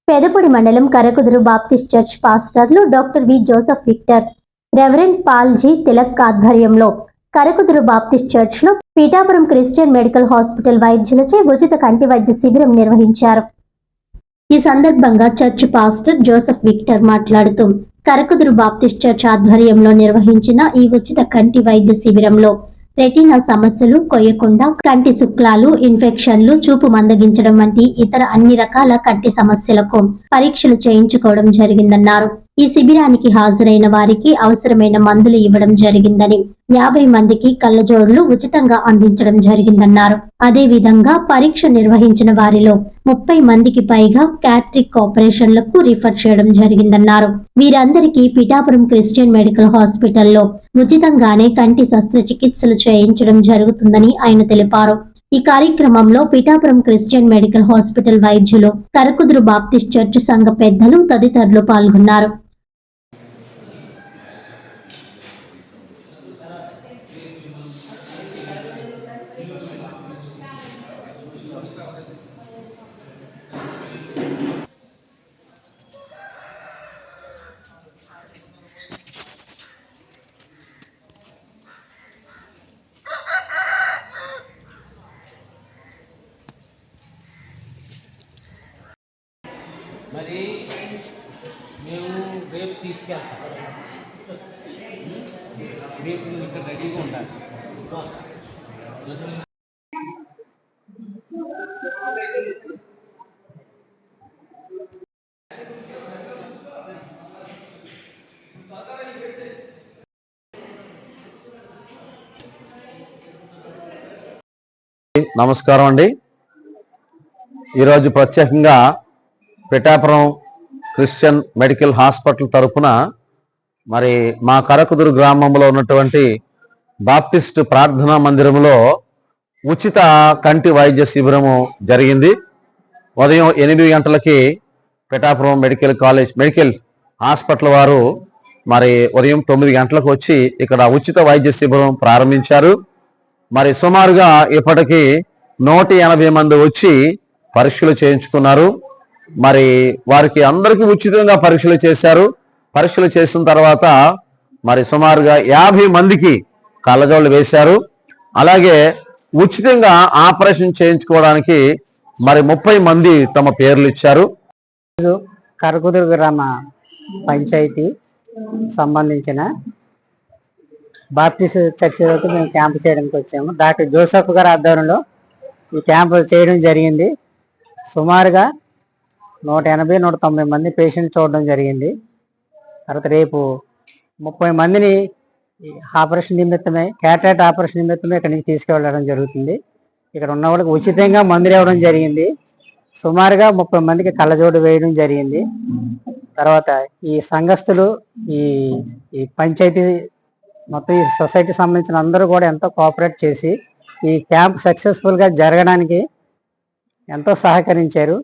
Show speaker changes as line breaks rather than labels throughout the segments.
పెదపూడి మండలం Karakuduru Baptist church పాస్టర్లు doctor V Joseph Victor, reverend Paul G Tilak ఆధ్వర్యంలో కరకుదురు బాప్టిస్ట్ చర్చ్ లో పీఠాపురం క్రిస్టియన్ మెడికల్ హాస్పిటల్ వైద్యులచే ఉచిత కంటి వైద్య శిబిరం నిర్వహించారు. ఈ సందర్భంగా చర్చ్ పాస్టర్ జోసెఫ్ విక్టర్ మాట్లాడుతూ కరకుదురు బాప్టిస్ట్ చర్చ్ ఆధ్వర్యంలో నిర్వహించిన ఈ ఉచిత కంటి వైద్య శిబిరంలో రెటీనా సమస్యలు, కొయ్యకుండా కంటి శుక్లాలు, ఇన్ఫెక్షన్లు, చూపు మందగించడం వంటి ఇతర అన్ని రకాల కంటి సమస్యలకు పరీక్షలు చేయించుకోవడం జరిగిందన్నారు. ఈ శిబిరానికి హాజరైన వారికి అవసరమైన మందులు ఇవ్వడం జరిగిందని, 50 మందికి కళ్ళజోడులు ఉచితంగా అందించడం జరిగిందన్నారు. అదే విధంగా పరీక్ష నిర్వహించిన వారిలో 30 మందికి పైగా క్యాట్రిక్ ఆపరేషన్లకు రిఫర్ చేయడం జరిగిందన్నారు. వీరందరికీ పిఠాపురం క్రిస్టియన్ మెడికల్ హాస్పిటల్లో ఉచితంగానే కంటి శస్త్రచికిత్సలు చేయించడం జరుగుతుందని ఆయన తెలిపారు. ఈ కార్యక్రమంలో పిఠాపురం క్రిస్టియన్ మెడికల్ హాస్పిటల్ వైద్యులు, కరకుదురు బాప్టిస్ట్ చర్చ్ సంఘ పెద్దలు తదితరులు పాల్గొన్నారు.
మరి మేము రేపు తీసుకెళ్తాం. రేపు నువ్వు ఇక్కడ రెడీగా ఉండాలి.
నమస్కారం అండి. ఈరోజు ప్రత్యేకంగా పిఠాపురం క్రిస్టియన్ మెడికల్ హాస్పిటల్ తరఫున మరి మా కరకుదురు గ్రామంలో ఉన్నటువంటి బాప్టిస్ట్ ప్రార్థనా మందిరంలో ఉచిత కంటి వైద్య శిబిరము జరిగింది. ఉదయం 8 గంటలకి పిఠాపురం మెడికల్ హాస్పిటల్ వారు మరి ఉదయం 9 గంటలకు వచ్చి ఇక్కడ ఉచిత వైద్య శిబిరం ప్రారంభించారు. మరి సుమారుగా ఇప్పటికీ 180 మంది వచ్చి పరీక్షలు చేయించుకున్నారు. మరి వారికి అందరికీ ఉచితంగా పరీక్షలు చేశారు. పరీక్షలు చేసిన తర్వాత మరి సుమారుగా 50 మందికి కళ్ళజోళ్ళు వేశారు. అలాగే ఉచితంగా ఆపరేషన్ చేయించుకోవడానికి మరి 30 మంది తమ పేర్లు ఇచ్చారు.
కరకుదురు గ్రామ పంచాయతీ సంబంధించిన బాప్టిస్ట్ చర్చిలోకి మేము క్యాంపు చేయడానికి వచ్చాము. డాక్టర్ జోసెఫ్ గారి ఆధ్వర్యంలో ఈ క్యాంపు చేయడం జరిగింది. సుమారుగా 180-190 మంది పేషెంట్ చూడడం జరిగింది. తర్వాత రేపు 30 మందిని ఆపరేషన్ నిమిత్తమే, క్యాటరాక్ట్ ఆపరేషన్ నిమిత్తమే ఇక్కడి నుంచి తీసుకువెళ్ళడం జరుగుతుంది. ఇక్కడ ఉన్న వాళ్ళకి ఉచితంగా మందులు ఇవ్వడం జరిగింది. సుమారుగా 30 మందికి కళ్ళజోడు వేయడం జరిగింది. తర్వాత ఈ సంఘస్థులు, ఈ పంచాయతీ మొత్తం ఈ సొసైటీ సంబంధించిన అందరూ కూడా ఎంతో కోఆపరేట్ చేసి ఈ క్యాంప్ సక్సెస్ఫుల్గా జరగడానికి ఎంతో సహకరించారు.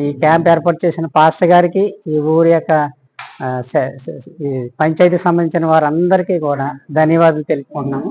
ఈ క్యాంప్ ఏర్పాటు చేసిన పాస్టర్ గారికి, ఈ ఊరి యొక్క పంచాయతీ సంబంధించిన వారందరికీ కూడా ధన్యవాదాలు తెలుపుకుంటున్నాము.